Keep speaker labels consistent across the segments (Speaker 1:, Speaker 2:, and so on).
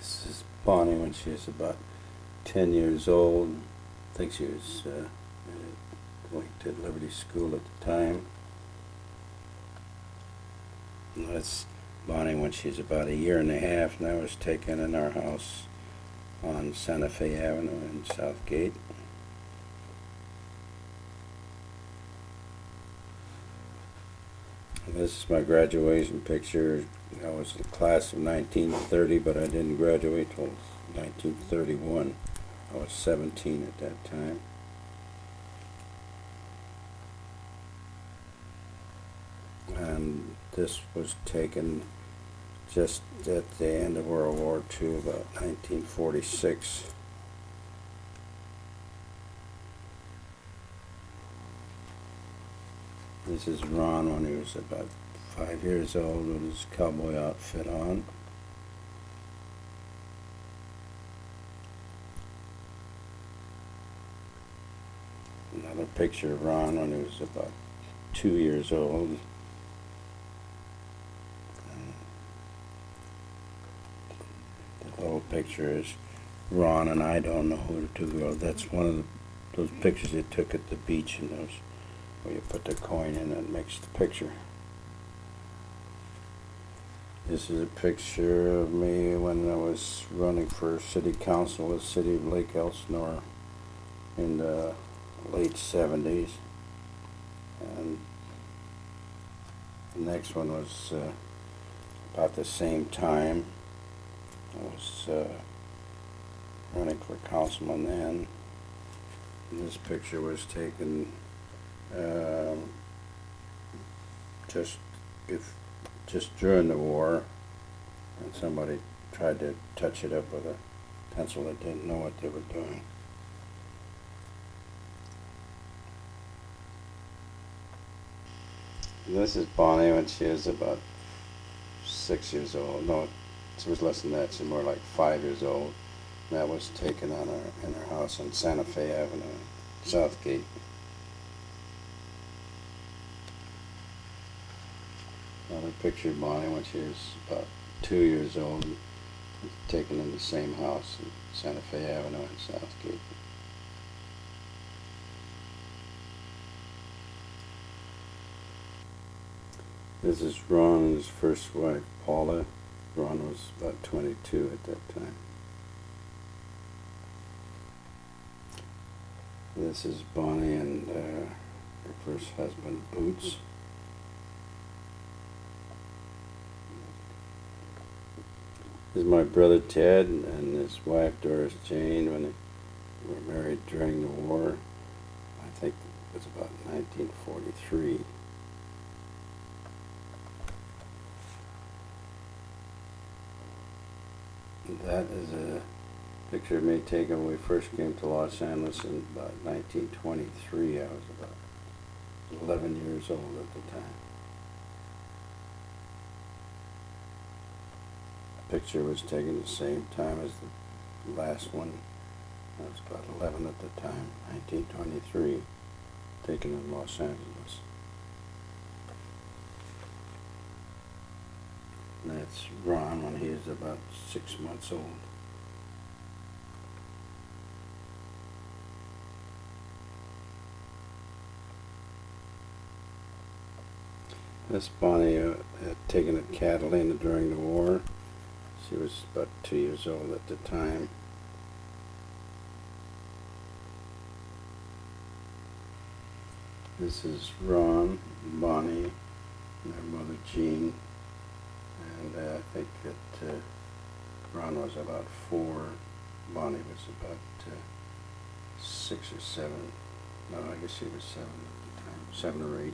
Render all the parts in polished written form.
Speaker 1: This is Bonnie when she was about 10 years old. I think she was going to Liberty School at the time. And that's Bonnie when she's about a year and a half, and I was taken in our house on Santa Fe Avenue in Southgate. This is my graduation picture. I was the class of 1930, but I didn't graduate till 1931. I was 17 at that time. And this was taken just at the end of World War II, about 1946. This is Ron when he was about 5 years old with his cowboy outfit on. Another picture of Ron when he was about 2 years old. The little picture is Ron and I don't know who to go. That's one of those pictures they took at the beach, and those where you put the coin in and it makes the picture. This is a picture of me when I was running for city council in the city of Lake Elsinore in the late 70s. And the next one was about the same time. I was running for councilman then. And this picture was taken just during the war, and somebody tried to touch it up with a pencil that didn't know what they were doing. This is Bonnie when she was about 6 years old. No, she was less than that. She was more like 5 years old. And that was taken in her house on Santa Fe Avenue, Southgate. Another picture of Bonnie when she was about 2 years old, taken in the same house in Santa Fe Avenue in Southgate. This is Ron and his first wife, Paula. Ron was about 22 at that time. This is Bonnie and her first husband, Boots. This is my brother Ted and his wife Doris Jane when they were married during the war. I think it was about 1943. That is a picture of me taken when we first came to Los Angeles in about 1923. I was about 11 years old at the time. The picture was taken the same time as the last one. I was about 11 at the time, 1923, taken in Los Angeles. And that's Ron when he was about 6 months old. That's Bonnie had taken at Catalina during the war. She was about 2 years old at the time. This is Ron, Bonnie, and their mother Jean. And I think that Ron was about 4, Bonnie was about 6 or 7. No, I guess she was 7 at the time, 7 or 8.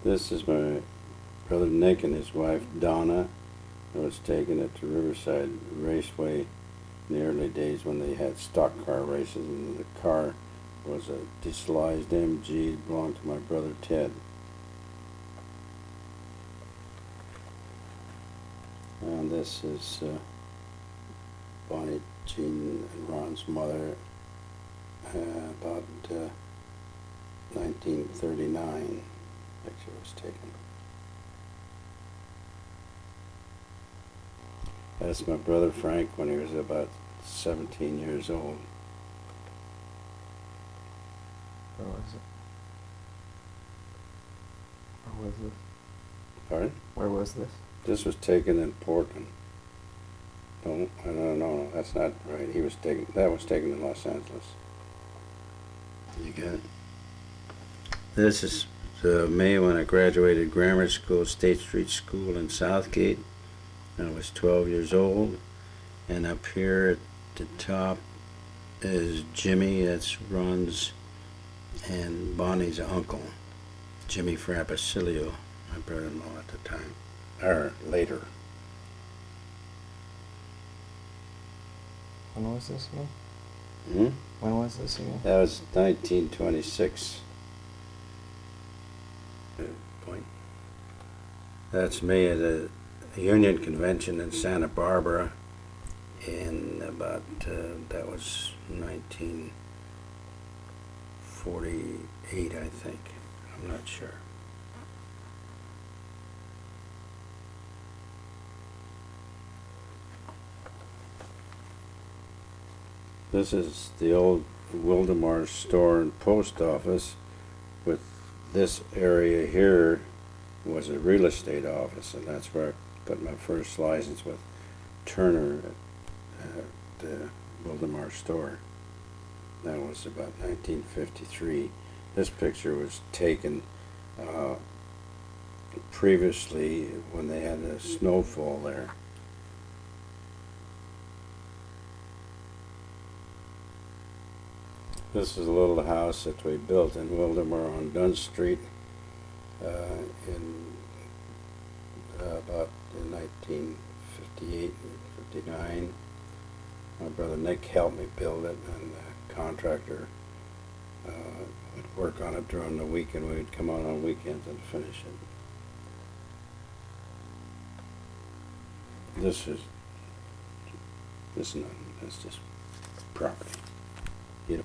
Speaker 1: This is my brother Nick and his wife Donna. It was taken at the Riverside Raceway in the early days when they had stock car races, and the car was a dieselized MG. It belonged to my brother Ted. And this is Bonnie, Jean, and Ron's mother about 1939. Picture was taken. That's my brother Frank when he was about 17 years old.
Speaker 2: Where was it? Where was this?
Speaker 1: Pardon?
Speaker 2: Where was this?
Speaker 1: This was taken in Portland. No, that's not right. That was taken in Los Angeles. You get it? This is May when I graduated grammar school, State Street School in Southgate. I was 12 years old. And up here at the top is Jimmy, that's Ron's and Bonnie's uncle, Jimmy Frappacilio, my brother-in-law at the time, or later.
Speaker 2: When was this again?
Speaker 1: Hmm?
Speaker 2: When was this again?
Speaker 1: That was 1926. Point. That's me at a Union Convention in Santa Barbara in about, that was 1948, I think. I'm not sure. This is the old Wildemar store and post office. With this area here was a real estate office, and that's where I got my first license with Turner at the Wildemar store. That was about 1953. This picture was taken previously when they had a snowfall there. This is a little house that we built in Wildemar on Dunn Street in about 1958 and 59. My brother Nick helped me build it, and the contractor would work on it during the week, and we'd come out on weekends and finish it. This is nothing. That's just property. You know.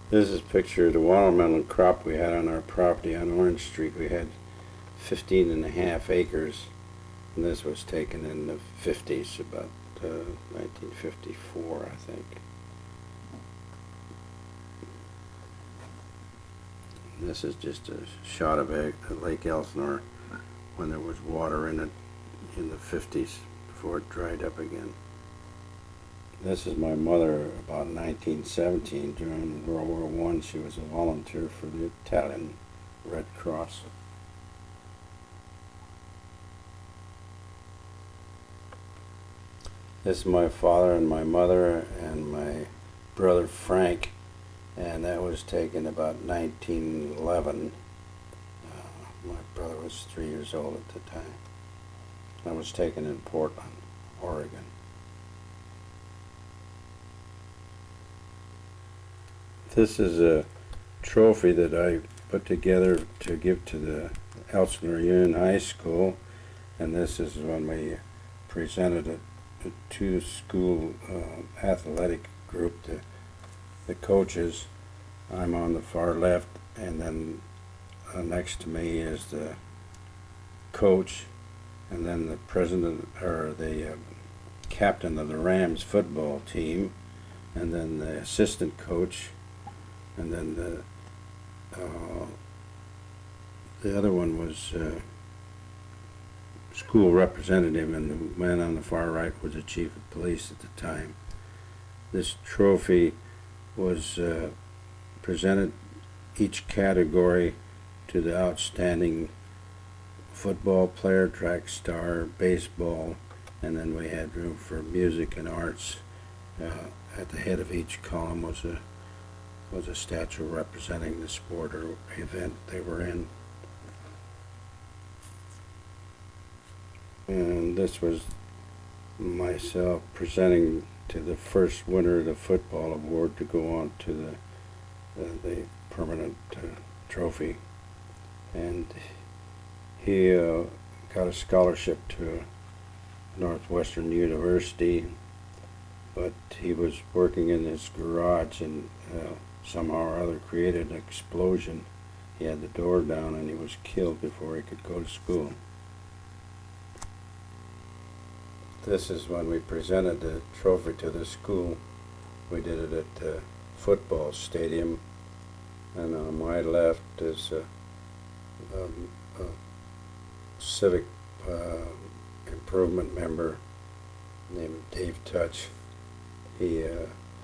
Speaker 1: This is a picture of the watermelon crop we had on our property on Orange Street. We had 15.5 acres, and this was taken in the 50s, about 1954, I think. And this is just a shot of Lake Elsinore when there was water in it in the 50s before it dried up again. This is my mother about 1917. During World War I, she was a volunteer for the Italian Red Cross. This is my father and my mother and my brother Frank, and that was taken about 1911. My brother was 3 years old at the time. That was taken in Portland, Oregon. This is a trophy that I put together to give to the Elsinore Union High School, and this is when we presented it to school athletic group, the coaches. I'm on the far left, and then next to me is the coach, and then the president or the captain of the Rams football team, and then the assistant coach, and then the other one was school representative, and the man on the far right was the chief of police at the time. This trophy was presented each category to the outstanding football player, track star, baseball, and then we had room for music and arts. At the head of each column was a statue representing the sport or event they were in. And this was myself presenting to the first winner of the football award to go on to the permanent trophy. And he got a scholarship to Northwestern University, but he was working in his garage and somehow or other created an explosion. He had the door down and he was killed before he could go to school. This is when we presented the trophy to the school. We did it at the football stadium, and on my left is a civic improvement member named Dave Touch. He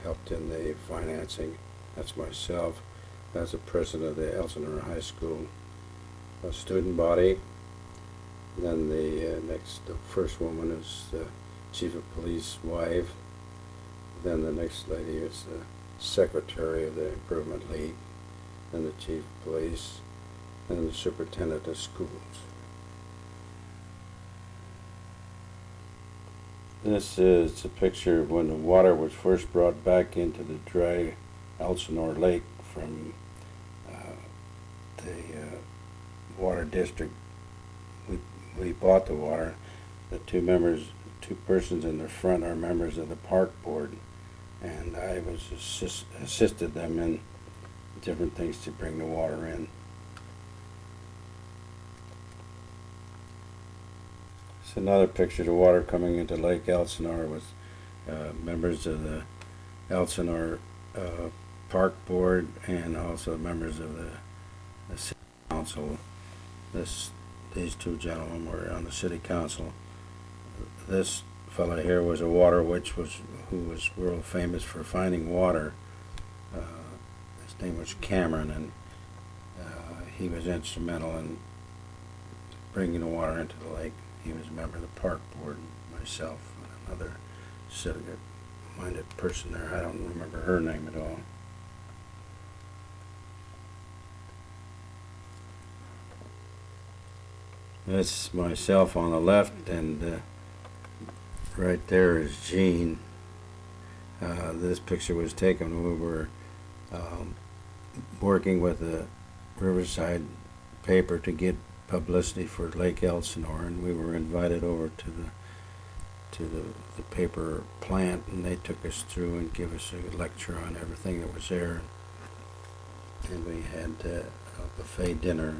Speaker 1: helped in the financing. That's myself. That's the president of the Elsinore High School student body. Then the first woman is the chief of police wife. Then the next lady is the secretary of the improvement league. Then the chief of police. Then the superintendent of schools. This is a picture of when the water was first brought back into the dry Elsinore Lake from the water district. We bought the water. The two persons in the front are members of the park board, and I was assisted them in different things to bring the water in. It's another picture of the water coming into Lake Elsinore with members of the Elsinore Park Board and also members of the City Council. These two gentlemen were on the City Council. This fellow here was a water witch who was world famous for finding water. His name was Cameron, and he was instrumental in bringing the water into the lake. He was a member of the park board, myself, and another civic-minded person there. I don't remember her name at all. That's myself on the left, and right there is Jean. This picture was taken when we were working with the Riverside paper to get publicity for Lake Elsinore, and we were invited over to the paper plant, and they took us through and gave us a lecture on everything that was there. And we had a buffet dinner,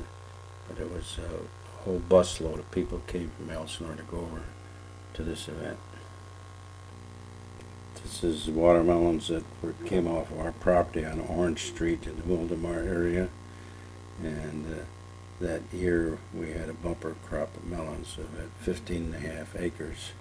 Speaker 1: but it was a whole busload of people came from Elsinore to go over to this event. This is watermelons that came off of our property on Orange Street in the Wildemar area, and that year we had a bumper crop of melons of 15.5 acres.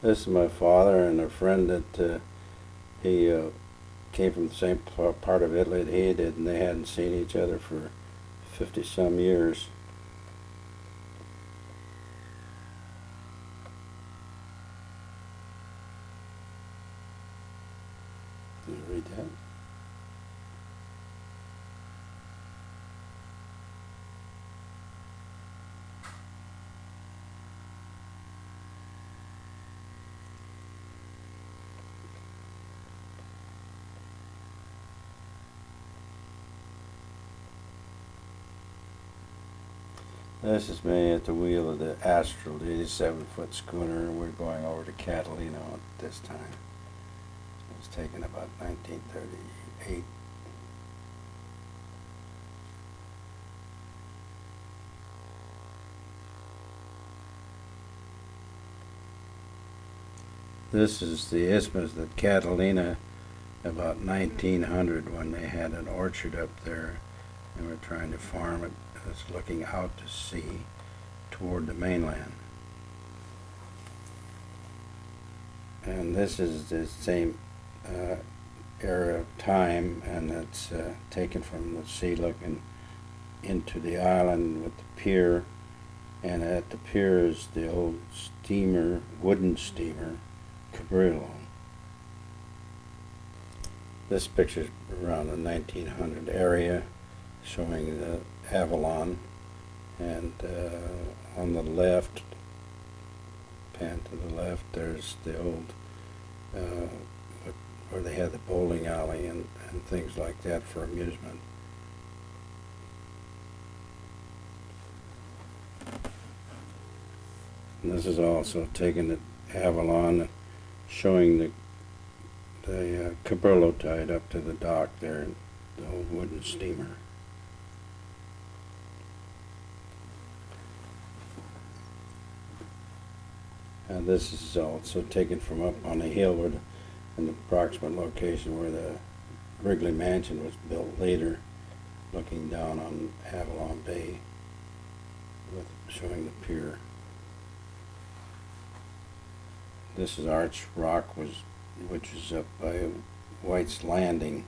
Speaker 1: This is my father and a friend that he came from the same part of Italy that he did, and they hadn't seen each other for 50-some years. Can you read that? This is me at the wheel of the Astral, the 87-foot schooner, and we're going over to Catalina at this time. It was taken about 1938. This is the isthmus at Catalina about 1900 when they had an orchard up there and were trying to farm it. It's looking out to sea toward the mainland. And this is the same era of time, and it's taken from the sea looking into the island with the pier, and at the pier is the old steamer, wooden steamer, Cabrillo. This picture's around the 1900 area, showing the Avalon, and on the left, pan to the left, there's the old where they had the bowling alley and things like that for amusement. And this is also taken at Avalon, showing the Cabrillo tied up to the dock there, the old wooden steamer. And this is also taken from up on the hill where in the approximate location where the Wrigley Mansion was built later, looking down on Avalon Bay, showing the pier. This is Arch Rock, which is up by White's Landing,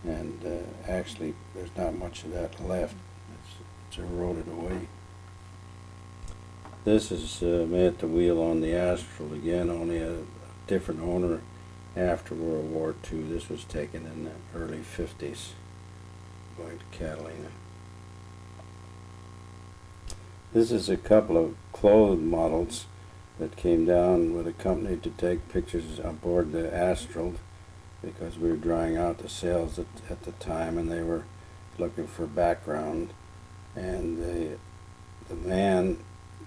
Speaker 1: and actually there's not much of that left. It's eroded away. This is me at the wheel on the Astral again, only a different owner after World War II. This was taken in the early 50s, going to Catalina. This is a couple of clothes models that came down with a company to take pictures on board the Astral because we were drying out the sails at the time, and they were looking for background. And the man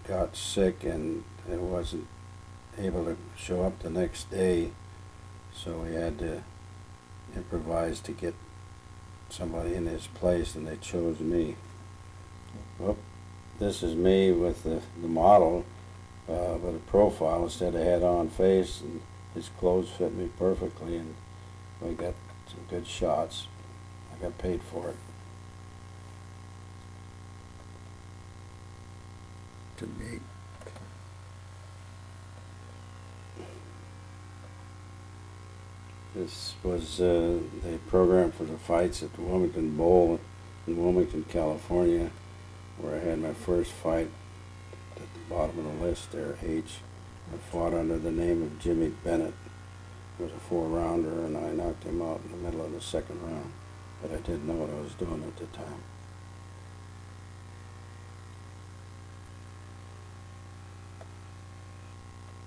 Speaker 1: got sick and wasn't able to show up the next day, so we had to improvise to get somebody in his place, and they chose me. Well, this is me with the model with a profile instead of head-on face, and his clothes fit me perfectly, and we got some good shots. I got paid for it. To me. This was the program for the fights at the Wilmington Bowl in Wilmington, California, where I had my first fight at the bottom of the list there, H. I fought under the name of Jimmy Bennett. It was a 4-rounder, and I knocked him out in the middle of the second round, but I didn't know what I was doing at the time.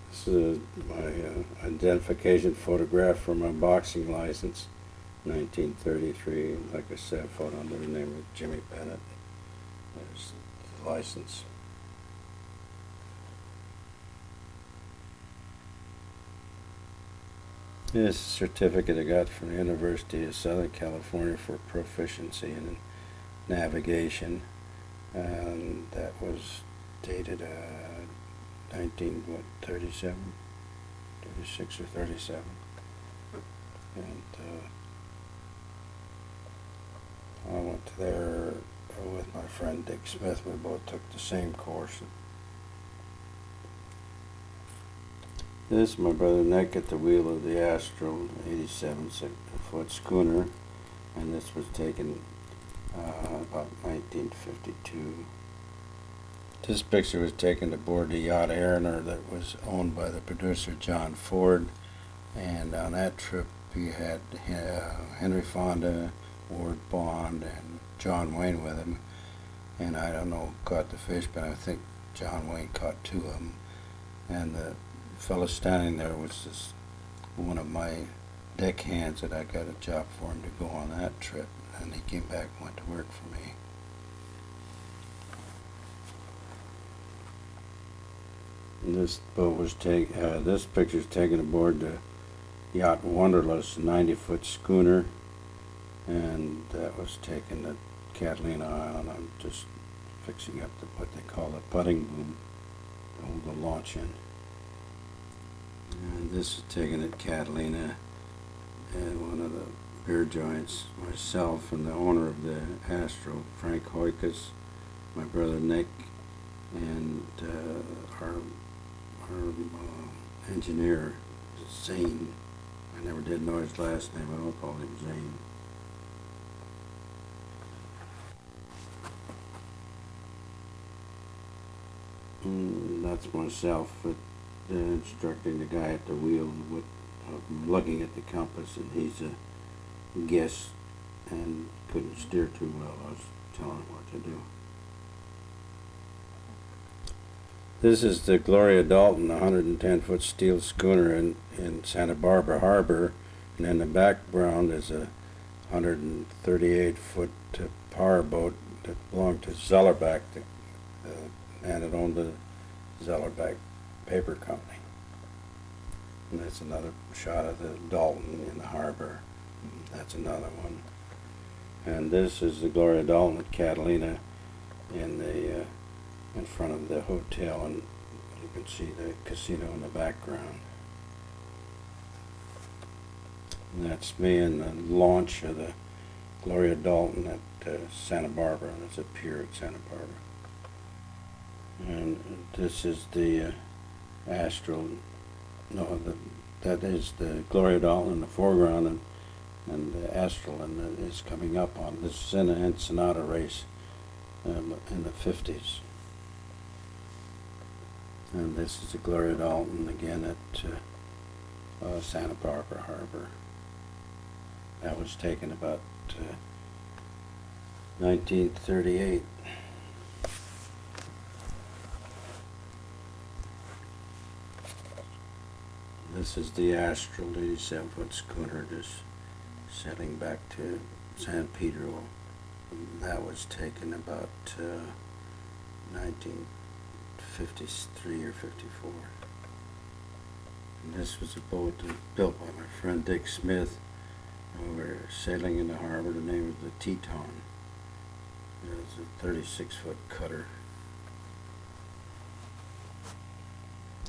Speaker 1: This is my identification photograph for my boxing license, 1933. Like I said, I fought under the name of Jimmy Bennett. There's the license. This is a certificate I got from the University of Southern California for proficiency in navigation, and that was dated 36 or 37, and I went there with my friend Dick Smith. We both took the same course. This is my brother Nick at the wheel of the Astral 87-foot schooner, and this was taken about 1952. This picture was taken aboard the yacht Mariner that was owned by the producer John Ford, and on that trip he had Henry Fonda, Ward Bond, and John Wayne with him, and I don't know who caught the fish, but I think John Wayne caught 2 of them, and the fellow standing there was just one of my deckhands that I got a job for him to go on that trip, and he came back and went to work for me. And this boat was this picture is taken aboard the yacht Wanderlust, 90-foot schooner, and that was taken at Catalina Island. I'm just fixing up what they call the putting boom to hold the launch in. And this is taken at Catalina at one of the beer joints. Myself and the owner of the Astro, Frank Hoikus, my brother Nick, and our engineer, Zane. I never did know his last name. I don't call him Zane. That's myself instructing the guy at the wheel with looking at the compass, and he's a guest and couldn't steer too well. I was telling him what to do. This is the Gloria Dalton, 110-foot steel schooner in Santa Barbara Harbor, and in the background is a 138-foot power boat that belonged to Zellerbach, the man that owned the Zellerbeck Paper Company. And that's another shot of the Dalton in the harbor. That's another one. And this is the Gloria Dalton at Catalina in front of the hotel, and you can see the casino in the background. And that's me in the launch of the Gloria Dalton at Santa Barbara. There's a pier at Santa Barbara. And this is the Astral. No, that is the Gloria Dalton in the foreground, and the Astral is coming up on. This is in an Ensenada race in the 50s. And this is the Gloria Dalton again at Santa Barbara Harbor. That was taken about 1938. This is the Astral 87-foot schooner just sailing back to San Pedro. That was taken about 1953 or 54. And this was a boat built by my friend Dick Smith. We were sailing in the harbor. The name was the Teton. It was a 36-foot cutter.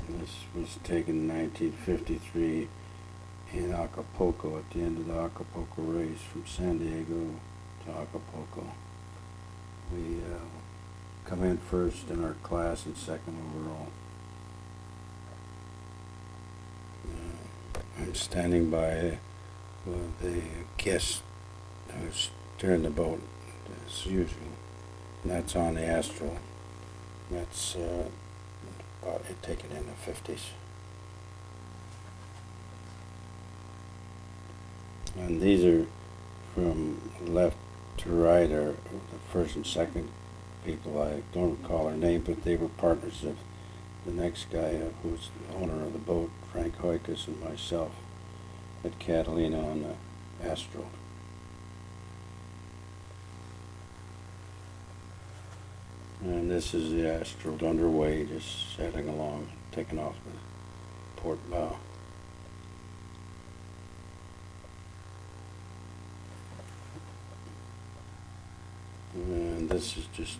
Speaker 1: And this was taken in 1953 in Acapulco at the end of the Acapulco race from San Diego to Acapulco. We come in first in our class and second overall. I'm standing by the guest who's steering the boat as usual. And that's on the Astral. That's about it taken in the 50s. And these are from left to right are the first and second people. I don't recall their name, but they were partners of the next guy who's the owner of the boat, Frank Hoikus, and myself at Catalina on the Astral. And this is the Astral underway, just sailing along, taking off the port bow. And this is just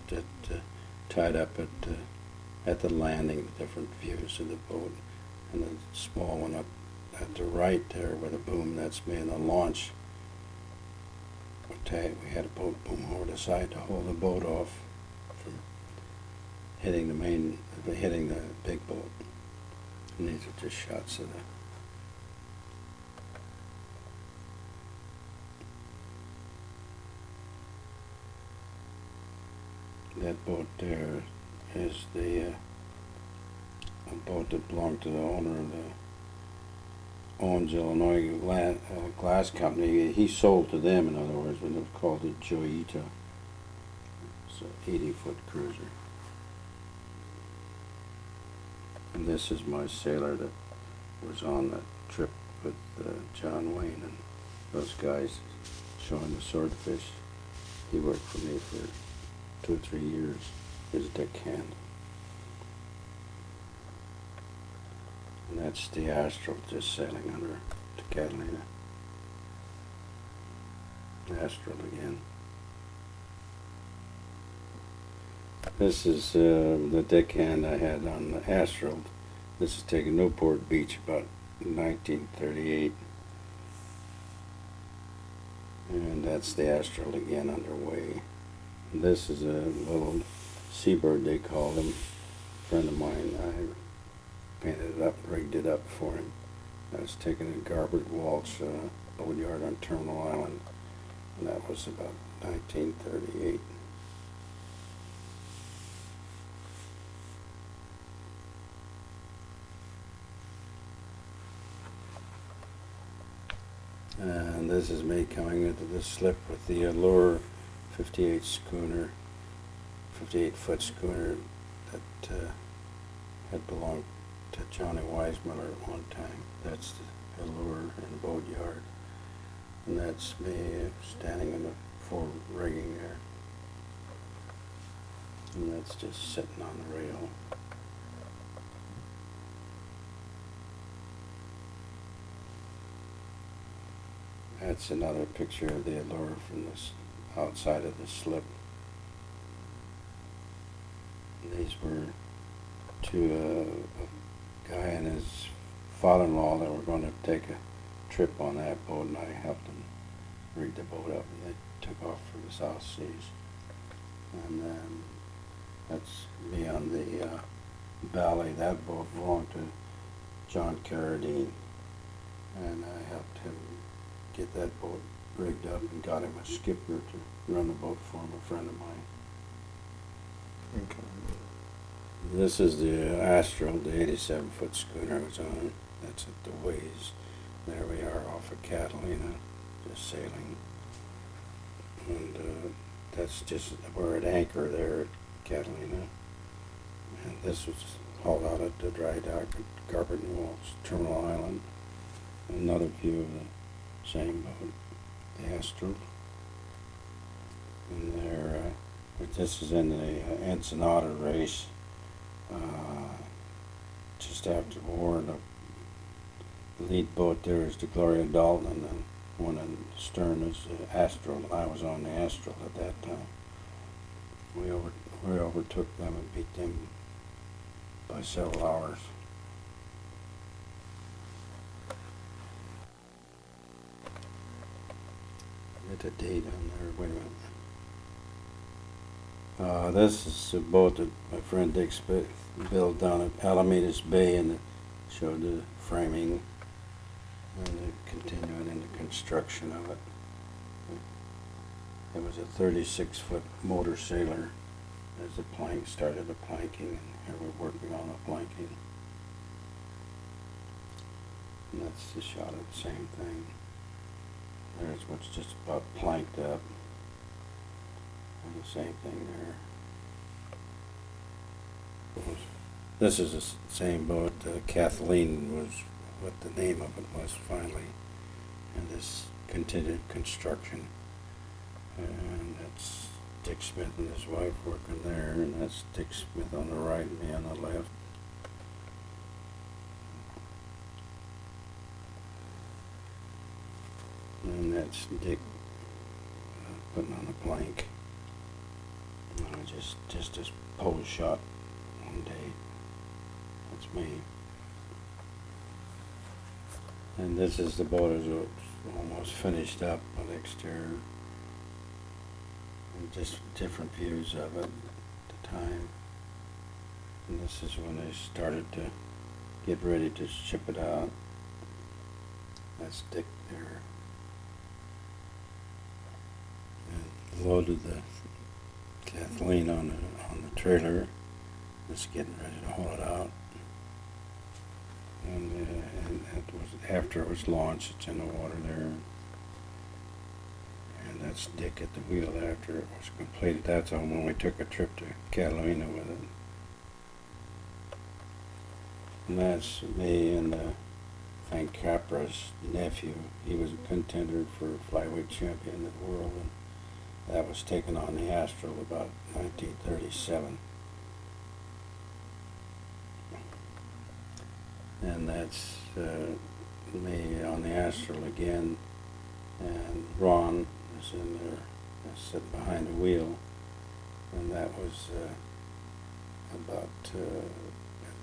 Speaker 1: tied up at the landing, the different views of the boat. And the small one up at the right there with a boom, that's me. In the launch, we had a boat boom over the side to hold the boat off from hitting the big boat. And these are just shots of that boat there is a boat that belonged to the owner of the Owens, Illinois glass company. He sold to them, in other words, and it was called the Joyita. It's an 80-foot cruiser. And this is my sailor that was on the trip with John Wayne and those guys showing the swordfish. He worked for me for 2 or 3 years as a deckhand. And that's the Astral just sailing under to Catalina. Astral again. This is the deckhand I had on the Astral. This is taken Newport Beach about 1938. And that's the Astral again underway. And this is a little seabird, they call him. A friend of mine, I painted it up, rigged it up for him. I was taken in Garbutt Walsh boat yard on Terminal Island, and that was about 1938. And this is me coming into the slip with the Allure 58 schooner, 58-foot schooner that had belonged to Johnny Weismuller at one time. That's the Allure in the boat yard. And that's me standing in the fore rigging there. And that's just sitting on the rail. That's another picture of the allure from this outside of the slip. These were to a guy and his father-in-law that were going to take a trip on that boat, and I helped them rig the boat up, and they took off for the South Seas. And then that's me on the Valley. That boat belonged to John Carradine, and I helped him get that boat rigged up and got him a skipper to run the boat for him, a friend of mine.
Speaker 2: Okay.
Speaker 1: This is the Astral, the 87-foot schooner I was on. That's at the ways. There we are off of Catalina, just sailing. And that's just, we're at anchor there at Catalina. And this was hauled out at the dry dock at Garden Walls, Terminal Island. Another view of the same boat, the Astral. And there, this is in the Ensenada race. Just after the war, the lead boat there is the Gloria Dalton, and the one in the stern is the Astral. I was on the Astral at that time. We overtook them and beat them by several hours. Get a date on there. Wait a minute. This is a boat that my friend Dick built down at Alameda's Bay, and it showed the framing and the continuing into construction of it. It was a 36-foot motor sailor as the plank started the planking, and here we're working on the planking. And that's the shot of the same thing. There's what's just about planked up. And the same thing there. This is the same boat. Kathleen was what the name of it was finally. And this continued construction. And that's Dick Smith and his wife working there. And that's Dick Smith on the right and me on the left. And that's Dick putting on a plank. Just this pose shot one day. That's me. And this is the boat as it's almost finished up on the exterior. And just different views of it at the time. And this is when they started to get ready to ship it out. That's Dick there. And loaded the Kathleen on the trailer, just getting ready to haul it out. And it was after it was launched. It's in the water there. And that's Dick at the wheel after it was completed. That's on when we took a trip to Catalina with it. And that's me and Frank Capra's nephew. He was a contender for flyweight champion of the world. And that was taken on the Astral about 1937. And that's me on the Astral again. And Ron is in there, sitting behind the wheel. And that was about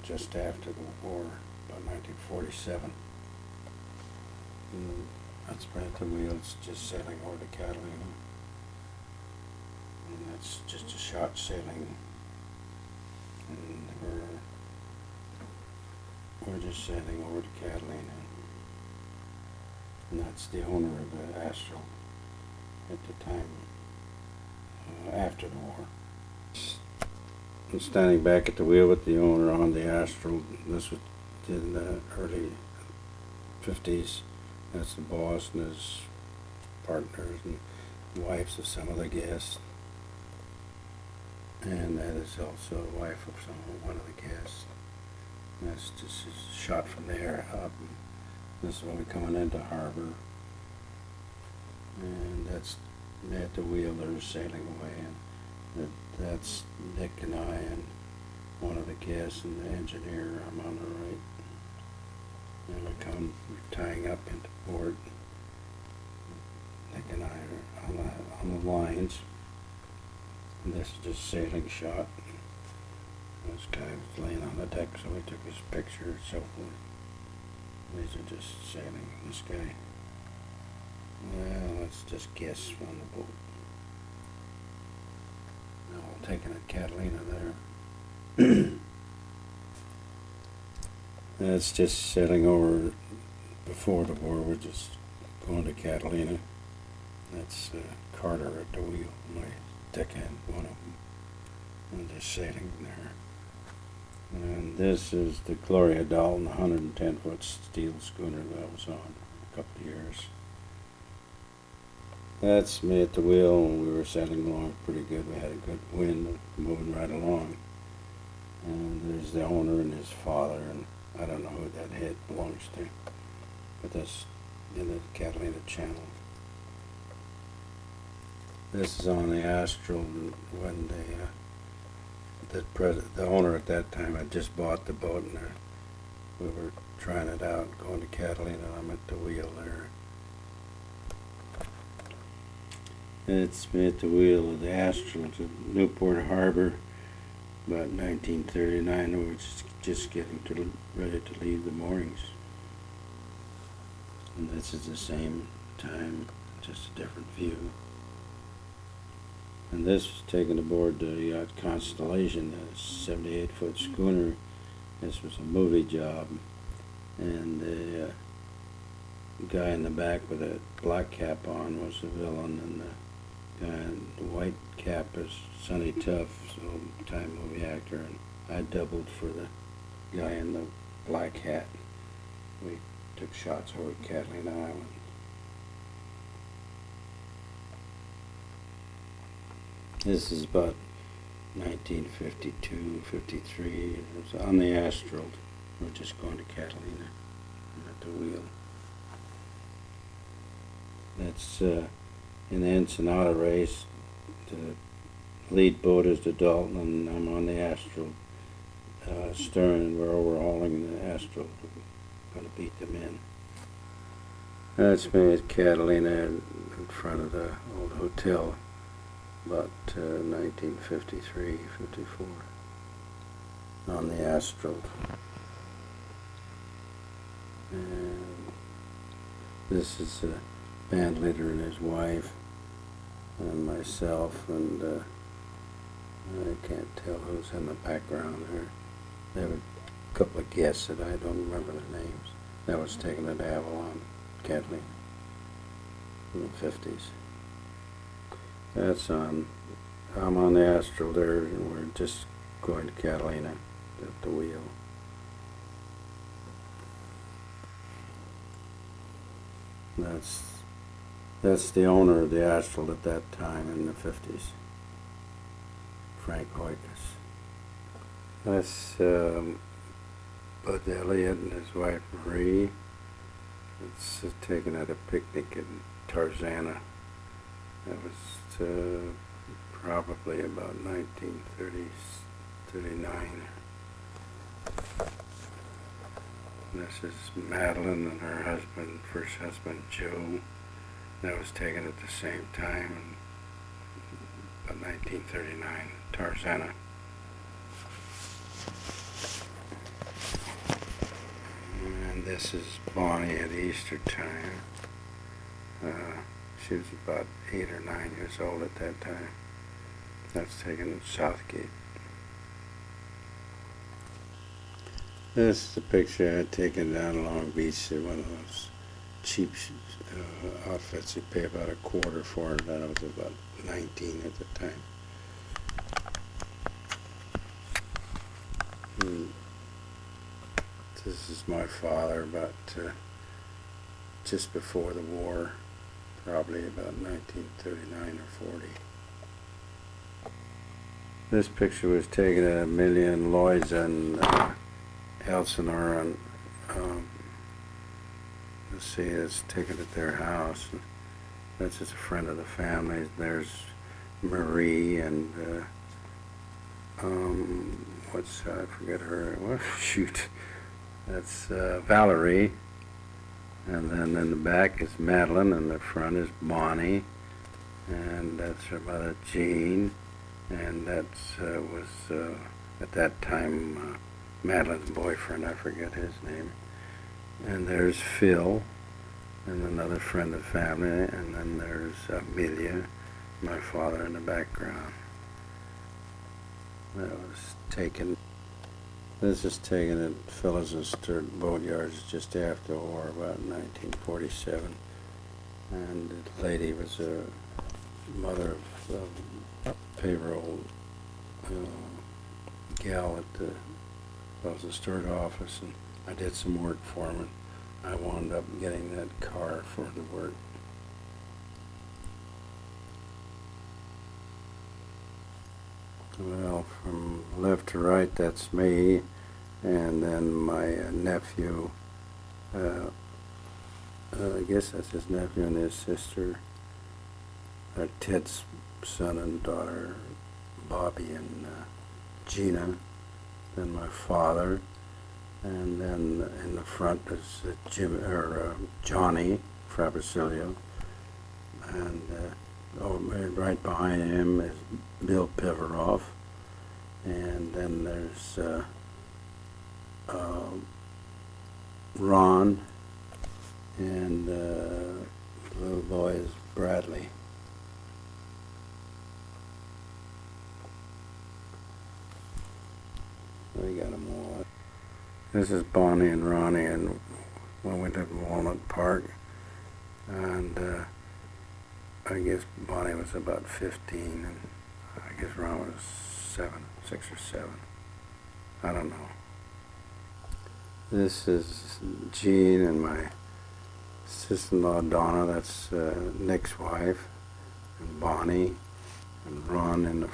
Speaker 1: just after the war, about 1947. And that's right at the wheel. It's just sailing over to Catalina. And that's just a shot sailing, and we're just sailing over to Catalina, and that's the owner of the Astral at the time, after the war. I'm standing back at the wheel with the owner on the Astral. This was in the early 50s. That's the boss and his partners and wives of some of the guests. And that is also the wife of one of the guests. And that's just a shot from the air up. This is when we're coming into harbor. And that's me at the wheel there sailing away. And that's Nick and I and one of the guests and the engineer. I'm on the right. And we're tying up into port. thinking on the lines. And this is just sailing shot. This guy was laying on the deck, so we took his picture and so forth. These are just sailing. This guy. Well, let's just guess on the boat. No, taking a Catalina there. That's just sailing over before the war. We're just going to Catalina. That's Carter at the wheel, my deckhand, one of them. And just sailing there. And this is the Gloria Dalton, 110-foot steel schooner that I was on a couple of years. That's me at the wheel, and we were sailing along pretty good. We had a good wind, moving right along. And there's the owner and his father, and I don't know who that head belongs to, but that's in the Catalina Channel. This is on the Astral when the owner at that time had just bought the boat, and we were trying it out, going to Catalina. I'm at the wheel there. It's me at the wheel of the Astral to Newport Harbor, about 1939. We were just getting ready to leave the moorings. And this is the same time, just a different view. And this was taken aboard the yacht Constellation, a 78-foot schooner. This was a movie job. And the guy in the back with a black cap on was the villain, and the guy in the white cap is Sonny Tuff, old-time movie actor, and I doubled for the guy in the black hat. We took shots over Catalina Island. This is about 1952, 53. It was on the Astral. We're just going to Catalina. I'm at the wheel. That's in the Ensenada race. The lead boat is the Dalton, and I'm on the Astral stern, and we're overhauling the Astral. We're going to beat them in. That's me at Catalina in front of the old hotel. About 1953, 54, on the Astral. And this is a band leader and his wife, and myself, and I can't tell who's in the background there. They have a couple of guests that I don't remember the names. That was taken at Avalon, Catalina, in the 50s. I'm on the Astral there, and we're just going to Catalina at the wheel. That's the owner of the Astral at that time in the 50s, Frank Hoykus. That's Bud Elliott and his wife Marie. It's taken at a picnic in Tarzana. That was probably about 1939. This is Madeline and her husband, first husband Joe. That was taken at the same time, about 1939, Tarzana. And this is Bonnie at Easter time. She was about 8 or 9 years old at that time. That's taken at Southgate. This is a picture I had taken down Long Beach at one of those cheap outfits. You pay about a quarter for it. I was about 19 at the time. This is my father about just before the war. Probably about 1939 or 40. This picture was taken at Amelia and Lloyd's and Elsinore, and let's see, it's taken at their house. That's just a friend of the family. There's Marie and I forget her. Well, shoot, that's Valerie. And then in the back is Madeline, and the front is Bonnie, and that's her mother Jean, and that's was at that time Madeline's boyfriend. I forget his name. And there's Phil, and another friend of the family, and then there's Amelia, my father in the background. That was taken. This is taken at Phyllis and Sturt Boatyards just after the war, about 1947. And the lady was a mother of a payroll gal at the Phyllis and Sturt office, and I did some work for him, and I wound up getting that car for the work. Well, from left to right, that's me, and then my nephew, I guess that's his nephew and his sister, Ted's son and daughter, Bobby and Gina, then my father, and then in the front is Johnny Frapicilio, and right behind him is Bill Piveroff, and then there's Ron, and the little boy is Bradley. We got them all. This is Bonnie and Ronnie, and when we went to Walnut Park, and I guess Bonnie was about 15, and I guess Ron was 6 or 7. I don't know. This is Jean and my sister-in-law Donna, that's Nick's wife, and Bonnie, and Ron in the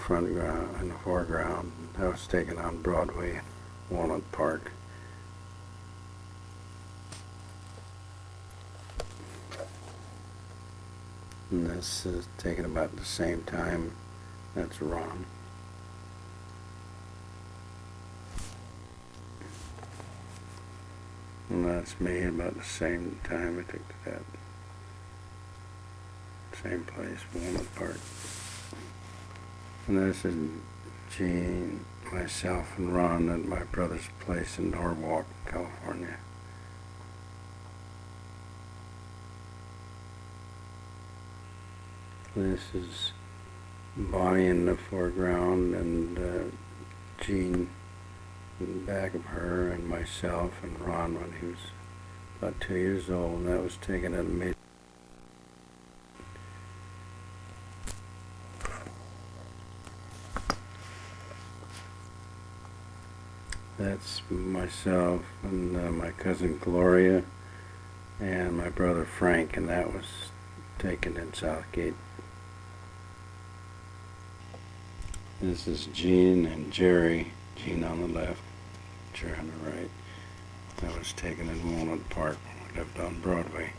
Speaker 1: in the foreground. That was taken on Broadway, Walnut Park. And this is taken about the same time. That's Ron. And that's me about the same time I took that. Same place, Walnut Park. And this is Jean, myself, and Ron at my brother's place in Norwalk, California. This is Bonnie in the foreground, and Jean in the back of her, and myself and Ron when he was about 2 years old, and that was taken at a major. That's myself and my cousin Gloria and my brother Frank, and that was taken in Southgate. This is Jean and Jerry, Jean on the left, Jerry on the right. That was taken in Walnut Park when we lived on Broadway.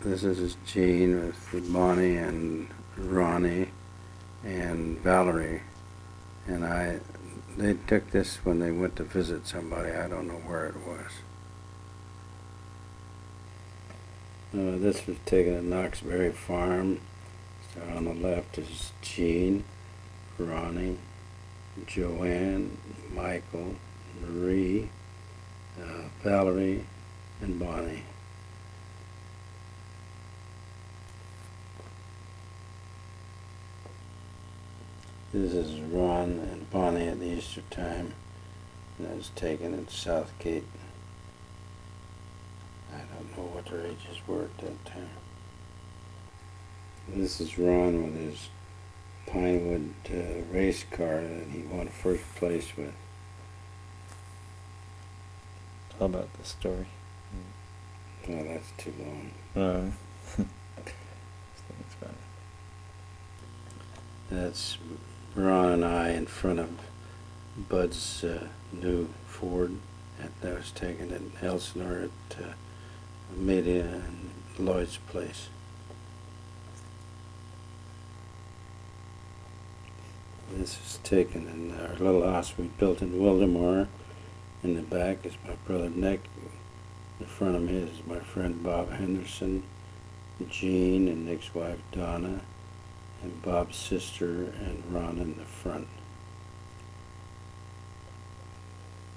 Speaker 1: This is Jean with Bonnie and Ronnie and Valerie, and they took this when they went to visit somebody. I don't know where it was. This was taken at Knoxbury Farm. So on the left is Jean, Ronnie, Joanne, Michael, Marie, Valerie, and Bonnie. This is Ron and Bonnie at the Easter time. And that was taken at Southgate. I don't know what their ages were at that time. This is Ron with his Pinewood race car that he won first place with.
Speaker 3: How about the story?
Speaker 1: Oh, that's too long.
Speaker 3: It's fine.
Speaker 1: That's Ron and I in front of Bud's new Ford. That was taken at Elsinore at Media and Lloyd's place. This is taken in our little house we built in Wildemore. In the back is my brother Nick. In front of me is my friend Bob Henderson, Jean and Nick's wife Donna, and Bob's sister and Ron in the front.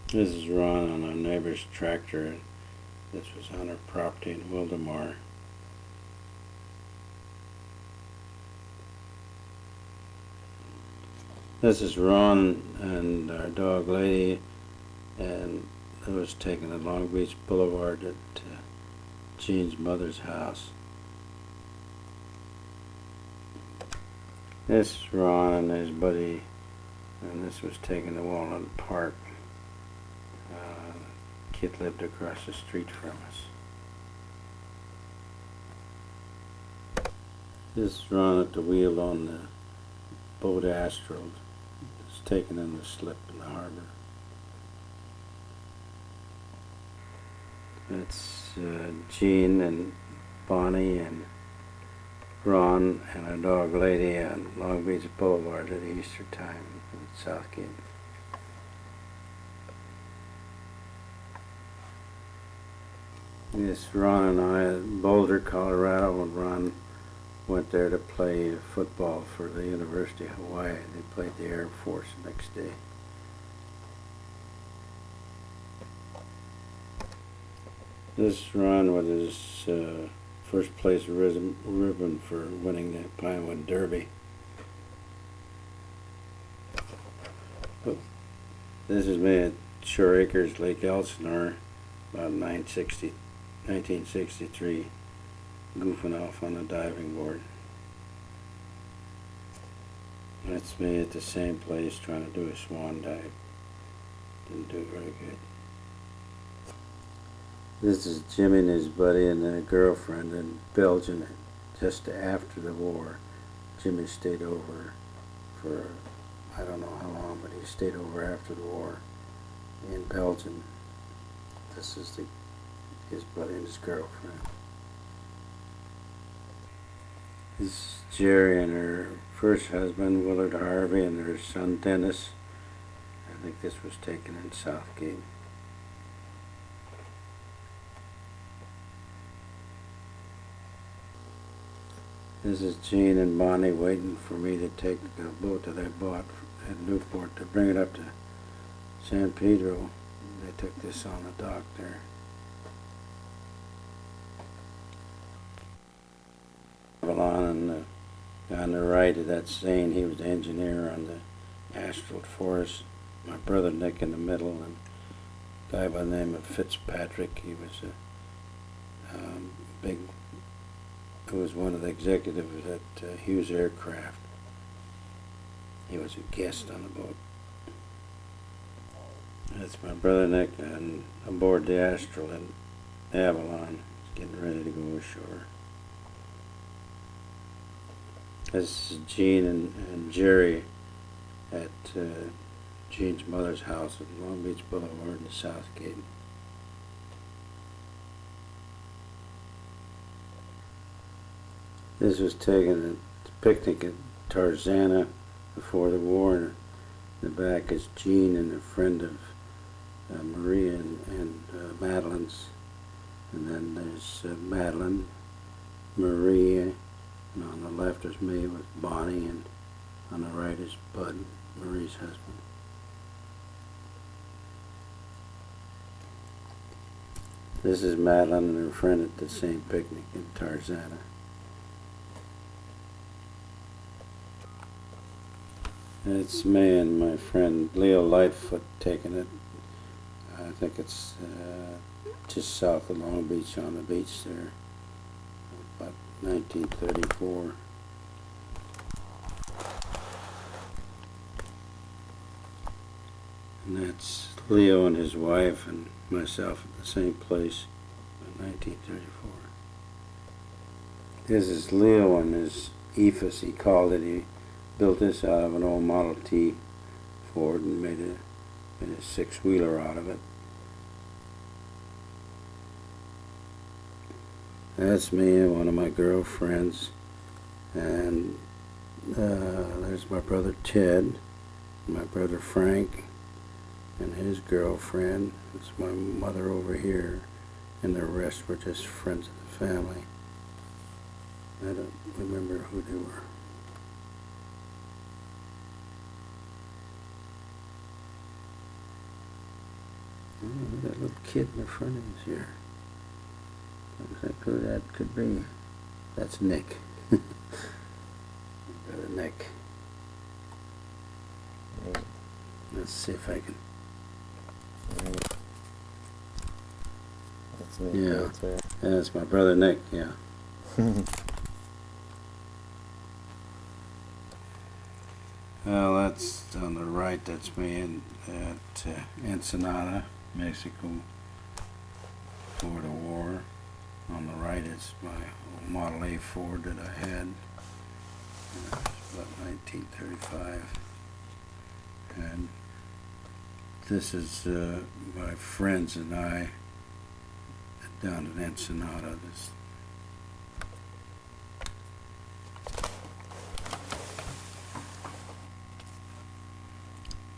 Speaker 1: This is Ron on our neighbor's tractor. This was on our property in Wildemore. This is Ron and our dog Lady, and it was taken at Long Beach Boulevard at Jean's mother's house. This is Ron and his buddy, and this was taken at Walnut Park. Kid lived across the street from us. This is Ron at the wheel on the boat Astral. It's taken in the slip in the harbor. It's Jean and Bonnie and Ron and our dog Lady on Long Beach Boulevard at Easter time in Southgate. Yes, Ron and I at Boulder, Colorado, when Ron went there to play football for the University of Hawaii. They played the Air Force the next day. This Ron with his first place ribbon for winning the Pinewood Derby. This is me at Shore Acres, Lake Elsinore, about 1963, goofing off on a diving board. That's me at the same place trying to do a swan dive. Didn't do very good. This is Jimmy and his buddy and then a girlfriend in Belgium just after the war. Jimmy stayed over for I don't know how long, but he stayed over after the war in Belgium. This is his buddy and his girlfriend. This is Jerry and her first husband, Willard Harvey, and their son, Dennis. I think this was taken in Southgate. This is Jean and Bonnie waiting for me to take the boat that I bought at Newport to bring it up to San Pedro. They took this on the dock there. Avalon, and on the right of that Zane, he was the engineer on the Astral Forest. My brother Nick in the middle, and a guy by the name of Fitzpatrick. He was he was one of the executives at Hughes Aircraft. He was a guest on the boat. That's my brother Nick and aboard the Astral in Avalon, getting ready to go ashore. This is Jean and Jerry at Jean's mother's house at Long Beach Boulevard in Southgate. This was taken at the picnic at Tarzana before the war. In the back is Jean and a friend of Maria and Madeline's. And then there's Madeline, Maria, and on the left is me with Bonnie, and on the right is Bud, Marie's husband. This is Madeline and her friend at the same picnic in Tarzana. It's me and my friend Leo Lightfoot taking it. I think it's just south of Long Beach on the beach there, about 1934. And that's Leo and his wife and myself at the same place in 1934. This is Leo and his Ephus, he called it. He built this out of an old Model T Ford and made a six-wheeler out of it. That's me and one of my girlfriends, and there's my brother Ted, my brother Frank, and his girlfriend. It's my mother over here, and the rest were just friends of the family. I don't remember who they were. Oh, that little kid in the front of his ear. Looks like who that could be. That's Nick. Brother Nick.
Speaker 3: Right.
Speaker 1: Let's see if I can.
Speaker 3: Right. That's me.
Speaker 1: Yeah.
Speaker 3: Right there.
Speaker 1: That's my brother Nick, yeah. Well, that's on the right. That's me at Ensenada, Mexico, before the war. On the right is my old Model A Ford that I had. It was about 1935. And this is my friends and I down in Ensenada.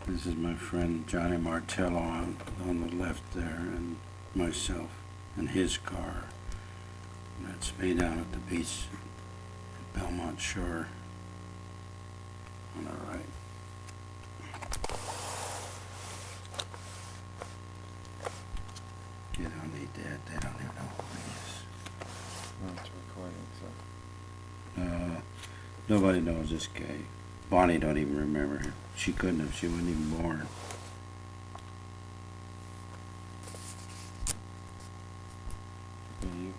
Speaker 1: This is my friend Johnny Martello on the left there, and myself and his car. And that's me down at the beach at Belmont Shore on the right. You don't need that. They don't even know who he is.
Speaker 3: It's recording, so.
Speaker 1: Nobody knows this guy. Bonnie don't even remember him. She couldn't have. She wasn't even born.
Speaker 3: You.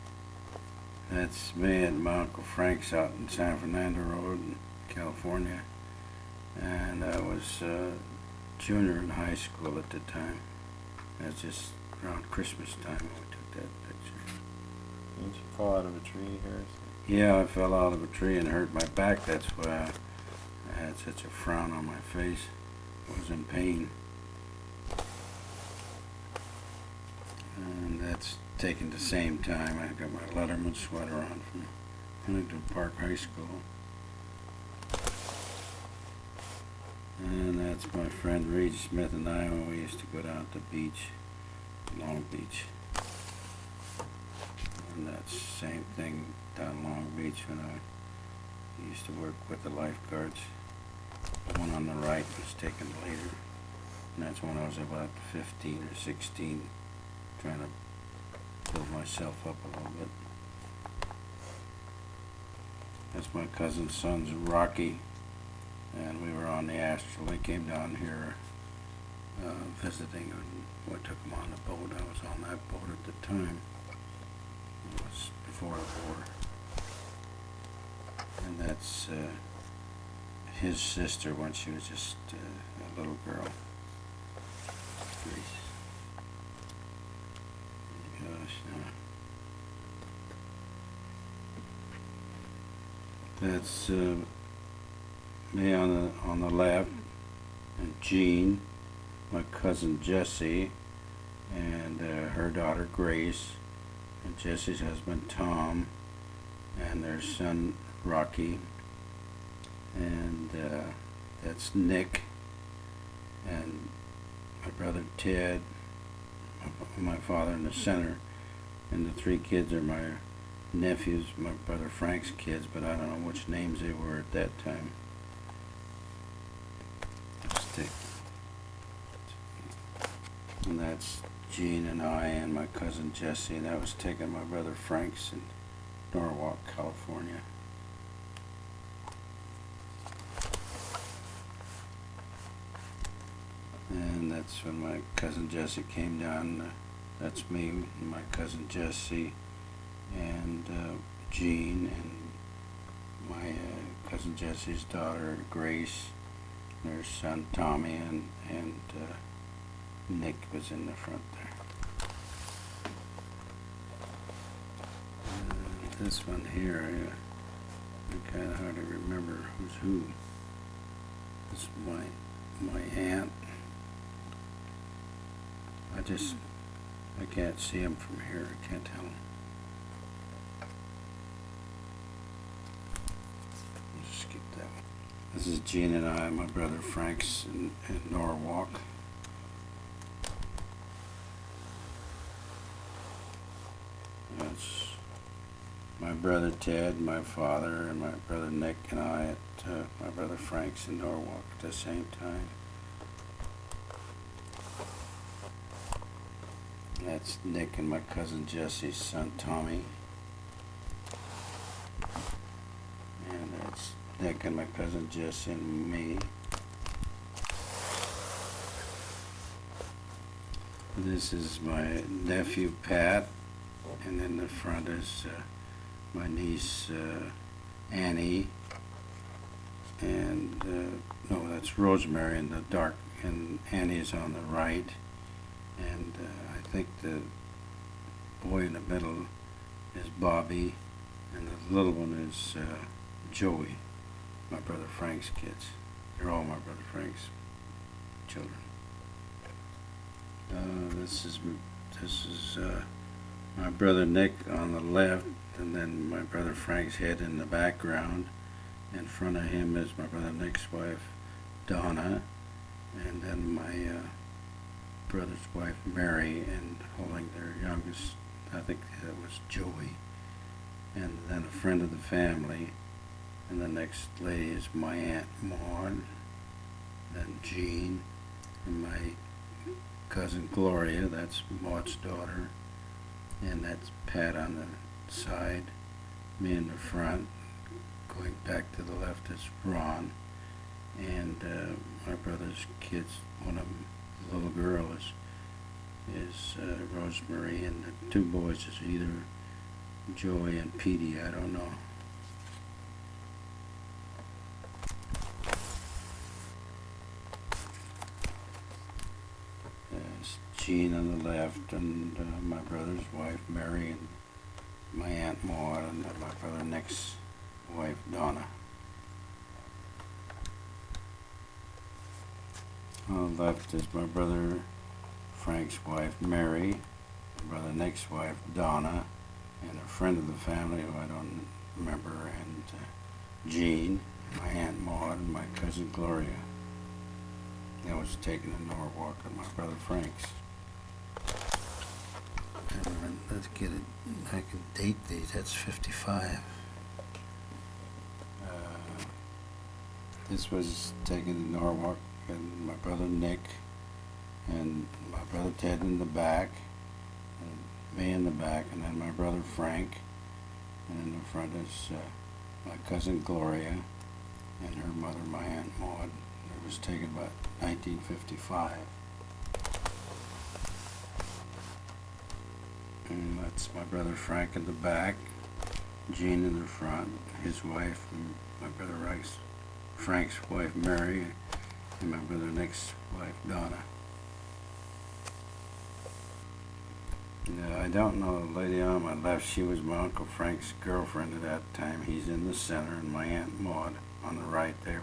Speaker 1: That's me and my Uncle Frank's out in San Fernando Road in California. And I was junior in high school at the time. That's just around Christmas time when we took that picture.
Speaker 3: Didn't you fall out of a tree here?
Speaker 1: Yeah, I fell out of a tree and hurt my back. That's why I had such a frown on my face. I was in pain. And that's taken the same time. I got my Letterman sweater on from Huntington Park High School. And that's my friend Reed Smith and I when we used to go down to the beach, Long Beach. And that's the same thing down Long Beach when I used to work with the lifeguards. The one on the right was taken later. And that's when I was about 15 or 16, trying to build myself up a little bit. That's my cousin's son's Rocky. And we were on the Astral. They came down here visiting, and we took them on the boat. I was on that boat at the time. It was before the war. And that's his sister when she was just a little girl. Grace. Gosh, that's me on the left, and Jean, my cousin Jessie, and her daughter Grace, and Jessie's husband Tom, and their son Rocky, and that's Nick, and my brother Ted, my father in the center, and the three kids are my nephews, my brother Frank's kids, but I don't know which names they were at that time. And that's Jean and I and my cousin Jessie, and that was taken by my brother Frank's in Norwalk, California. And that's when my cousin Jessie came down. That's me and my cousin Jessie and Jean and my cousin Jessie's daughter Grace, and their son Tommy, and Nick was in the front there. This one here, I kind of hard to remember who's who. This is my aunt. I can't see him from here. I can't tell him. Just skip that one. This is Gene and I, my brother Frank's in Norwalk. That's my brother Ted, my father, and my brother Nick and I at my brother Frank's in Norwalk at the same time. That's Nick and my cousin Jesse's son Tommy. And that's Nick and my cousin Jesse and me. This is my nephew Pat, and in the front is my niece Annie, and no, that's Rosemary in the dark, and Annie is on the right, and I think the boy in the middle is Bobby, and the little one is Joey, my brother Frank's kids. They're all my brother Frank's children. This is my brother Nick on the left, and then my brother Frank's head in the background. In front of him is my brother Nick's wife Donna, and then my brother's wife Mary, and holding their youngest, I think that was Joey, and then a friend of the family, and the next lady is my Aunt Maud, then Jean, and my cousin Gloria, that's Maud's daughter, and that's Pat on the side, me in the front. Going back to the left is Ron, and my brother's kids, one of them, the little girl is Rosemary, and the two boys is either Joey and Petey, I don't know. There's Jean on the left, and my brother's wife Mary, and my Aunt Maud, and my brother Nick's wife Donna. On the left is my brother Frank's wife Mary, my brother Nick's wife Donna, and a friend of the family who I don't remember, and Jean, my Aunt Maud, and my cousin Gloria. That was taken in Norwalk at my brother Frank's. And let's get it, I can date these, that's 55. This was taken in Norwalk, and my brother Nick, and my brother Ted in the back, and me in the back, and then my brother Frank, and in the front is my cousin Gloria, and her mother, my Aunt Maud. It was taken about 1955. And that's my brother Frank in the back, Jean in the front, his wife, and my brother Frank's wife Mary, and my brother Nick's wife Donna. I don't know the lady on my left, she was my Uncle Frank's girlfriend at that time. He's in the center, and my Aunt Maud on the right there,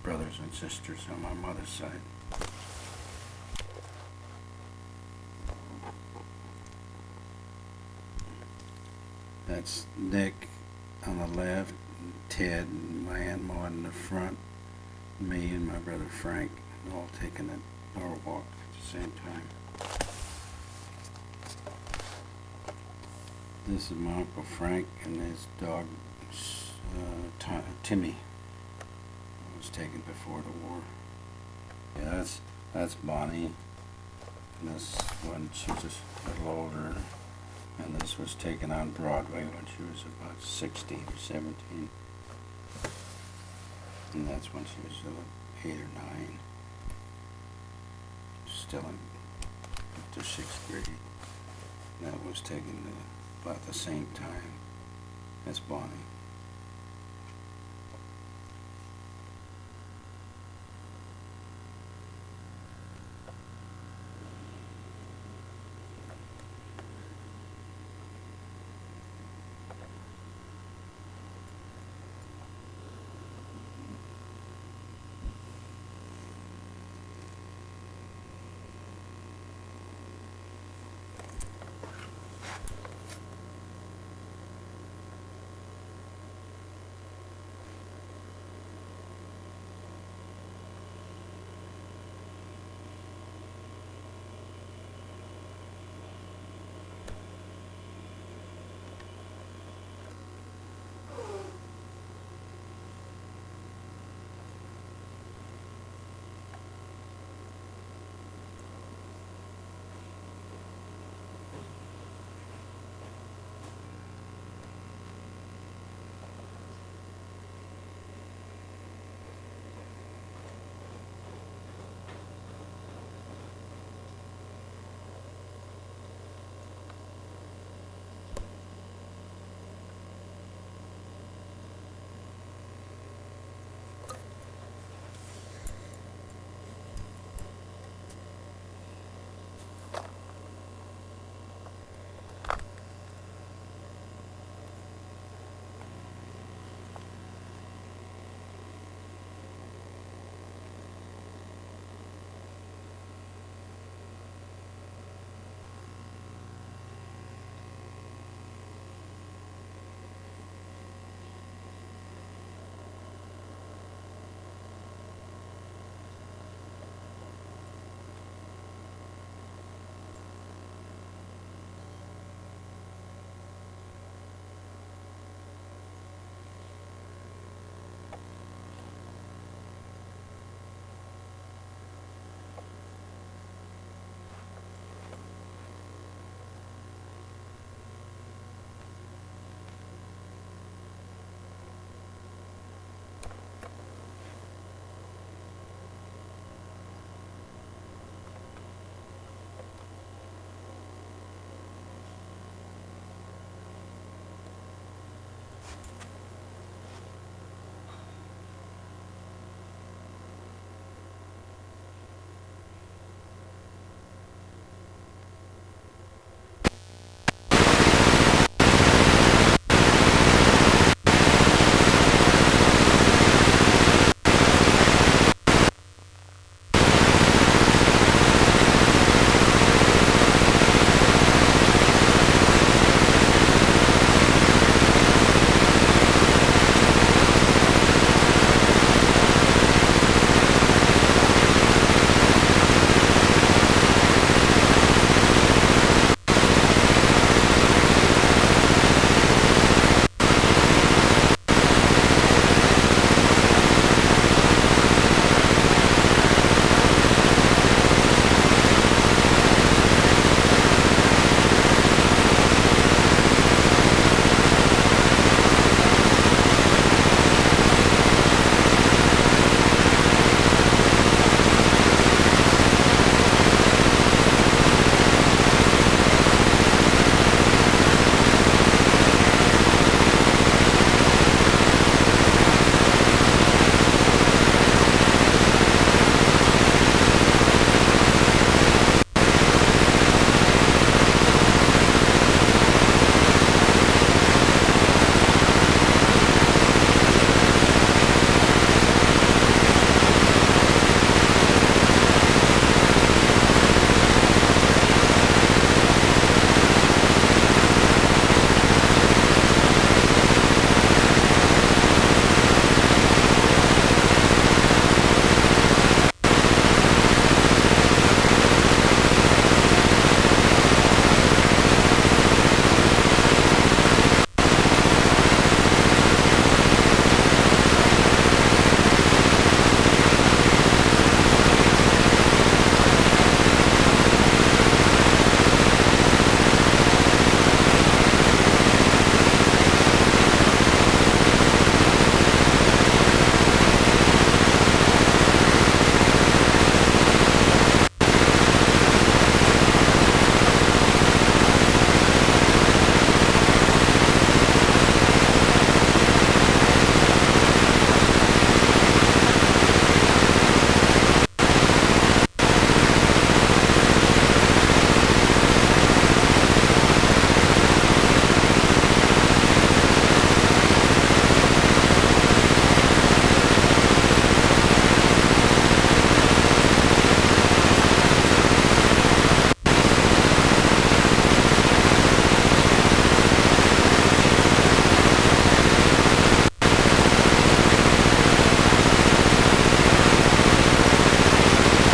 Speaker 1: brothers and sisters on my mother's side. That's Nick on the left, Ted, and my Aunt Maud in the front, me and my brother Frank, all taken at Norwalk at the same time. This is my Uncle Frank and his dog, Timmy. It was taken before the war. Yeah, that's Bonnie. And this one, she was a little older. And this was taken on Broadway when she was about 16 or 17. And that's when she was 8 or 9. Still in up to 6th grade. And that was taken about the same time as Bonnie.